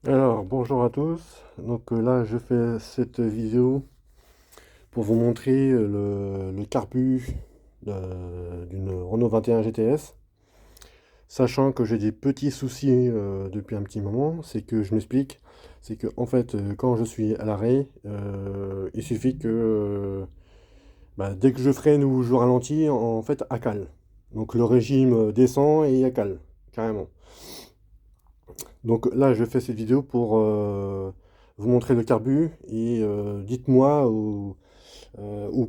Alors, bonjour à tous. Là, je fais cette vidéo pour vous montrer le carbu d'une Renault 21 GTS. Sachant que j'ai des petits soucis depuis un petit moment, c'est que je m'explique. C'est que en fait, quand je suis à l'arrêt, il suffit que dès que je freine ou je ralentis, en fait, à cale. Donc le régime descend et à cale, carrément. Donc là, je fais cette vidéo pour vous montrer le carbu et dites-moi où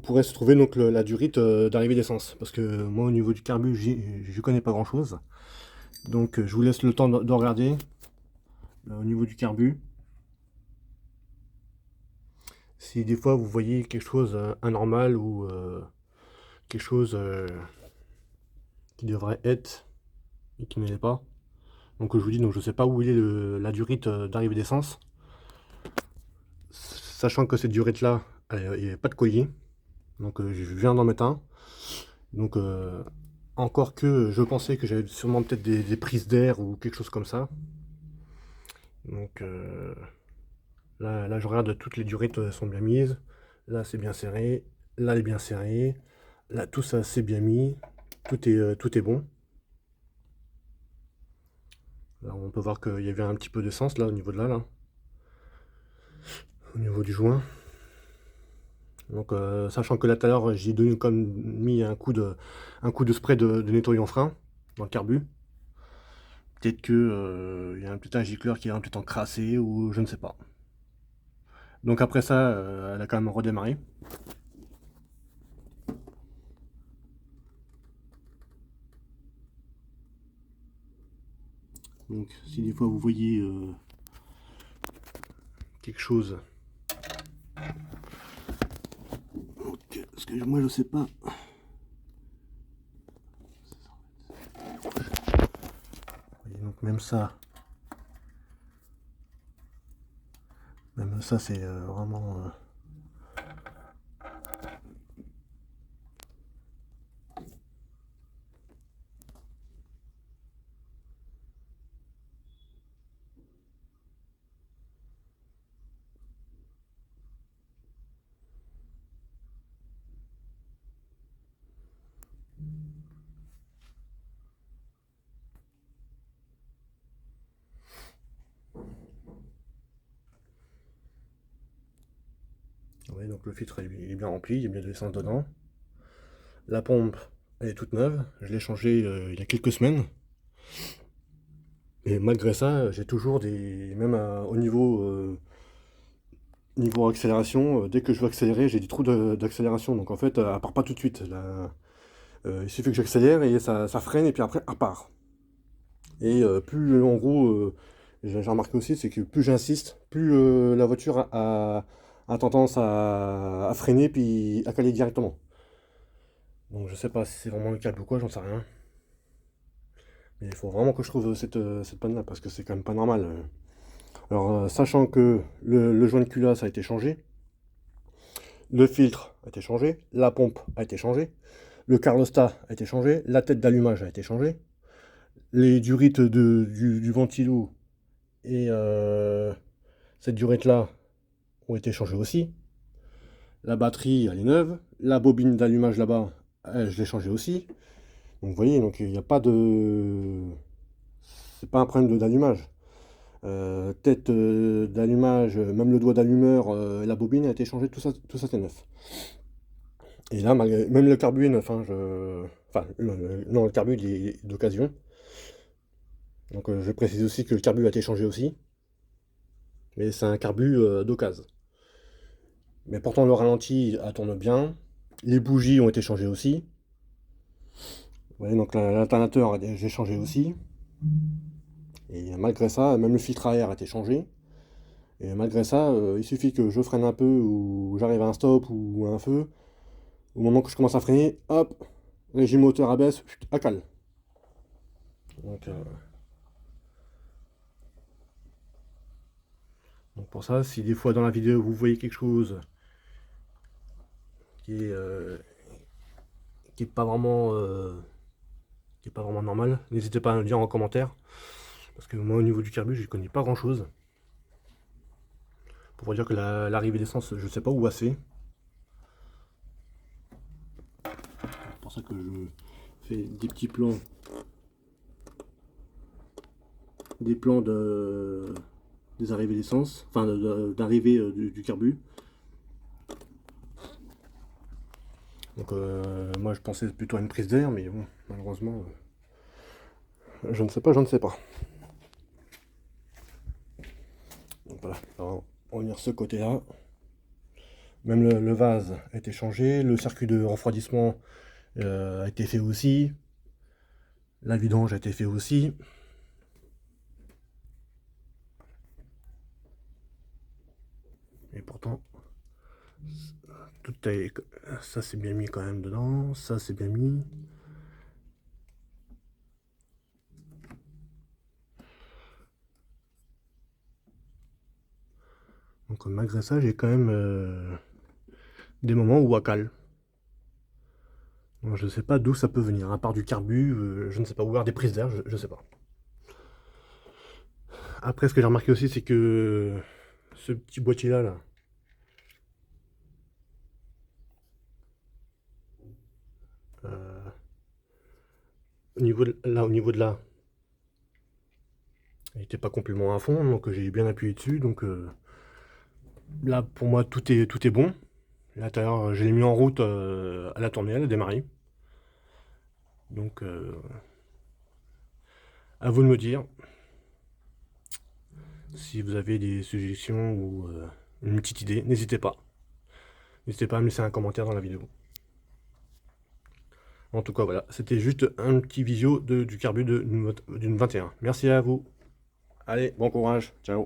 pourrait se trouver la durite d'arrivée d'essence. Parce que moi, au niveau du carbu, je connais pas grand-chose. Donc je vous laisse le temps de regarder au niveau du carbu. Si des fois vous voyez quelque chose anormal ou quelque chose qui devrait être et qui ne l'est pas. Donc je vous dis, donc je sais pas où il est la durite d'arrivée d'essence. Sachant que cette durite-là, il n'y a pas de collier. Donc je viens d'en mettre un. Donc encore que je pensais que j'avais sûrement peut-être des prises d'air ou quelque chose comme ça. Donc là, je regarde, toutes les durées sont bien mises. Là c'est bien serré. Là elle est bien serrée. Là tout ça c'est bien mis. Tout est bon. Là on peut voir qu'il y avait un petit peu de sens là au niveau de là. Au niveau du joint. Donc sachant que là tout à l'heure j'ai donné comme mis un coup de spray de nettoyant frein dans le carbu. Peut-être que il y a peut-être un gicleur qui est peut-être encrassé ou je ne sais pas. Donc après ça, elle a quand même redémarré. Donc si des fois vous voyez quelque chose, parce que moi je sais pas. Et donc même ça c'est vraiment. Oui, donc le filtre il est bien rempli, il y a bien de l'essence dedans. La pompe elle est toute neuve, je l'ai changée il y a quelques semaines. Et malgré ça, j'ai toujours des. Même au niveau accélération, dès que je veux accélérer, j'ai des trous d'accélération. Donc en fait, elle part pas tout de suite. Là, il suffit que j'accélère et ça freine et puis après, elle part. Et plus, en gros, j'ai remarqué aussi, c'est que plus j'insiste, plus la voiture a tendance à freiner puis à caler directement. Donc je sais pas si c'est vraiment le cas ou quoi, j'en sais rien. Mais il faut vraiment que je trouve cette panne-là parce que c'est quand même pas normal. Alors, sachant que le joint de culasse a été changé, le filtre a été changé, la pompe a été changée, le carlostat a été changé, la tête d'allumage a été changée, les durites du ventilo et cette durite-là ont été changées aussi. La batterie, elle est neuve. La bobine d'allumage là-bas, je l'ai changée aussi. Donc vous voyez, donc il n'y a pas de. C'est pas un problème d'allumage. Tête d'allumage, même le doigt d'allumeur, la bobine a été changée, tout ça c'est neuf. Et là, même le carbu est neuf. Hein, enfin, non, le carbu il est d'occasion. Donc je précise aussi que le carbu a été changé aussi. Mais c'est un carbu d'occasion. Mais pourtant le ralenti elle tourne bien. Les bougies ont été changées aussi. Vous voyez, donc l'alternateur j'ai changé aussi. Et malgré ça, même le filtre à air a été changé. Et malgré ça, il suffit que je freine un peu ou j'arrive à un stop ou à un feu. Au moment que je commence à freiner, hop, régime moteur abaisse, à cale. Donc, donc pour ça, si des fois dans la vidéo vous voyez quelque chose qui est, euh, qui est pas vraiment qui est pas vraiment normal, n'hésitez pas à me le dire en commentaire. Parce que moi au niveau du carbu, je ne connais pas grand chose. Pour vous dire que l'arrivée d'essence, je sais pas où c'est. C'est pour ça que je fais des petits plans. Des plans des arrivées d'essence, enfin d'arrivée du carbu. Donc moi je pensais plutôt à une prise d'air, mais bon, malheureusement, je ne sais pas, je ne sais pas. Donc voilà, alors, on va venir ce côté-là. Même le vase a été changé, le circuit de refroidissement a été fait aussi. La vidange a été fait aussi. Et pourtant, tout est, ça c'est bien mis quand même dedans, ça c'est bien mis. Donc malgré ça, j'ai quand même des moments où à cale. Donc, je sais pas d'où ça peut venir, à part du carbu, je ne sais pas, ou alors des prises d'air, je sais pas. Après, ce que j'ai remarqué aussi, c'est que ce petit boîtier là, au niveau de là, il n'était pas complètement à fond, donc j'ai bien appuyé dessus, donc là pour moi tout est bon. L'intérieur, je l'ai mis en route à la tournée, elle a démarré. Donc à vous de me dire si vous avez des suggestions ou une petite idée, n'hésitez pas. N'hésitez pas à me laisser un commentaire dans la vidéo. En tout cas, voilà, c'était juste un petit visio du carbu d'une 21. Merci à vous. Allez, bon courage. Ciao.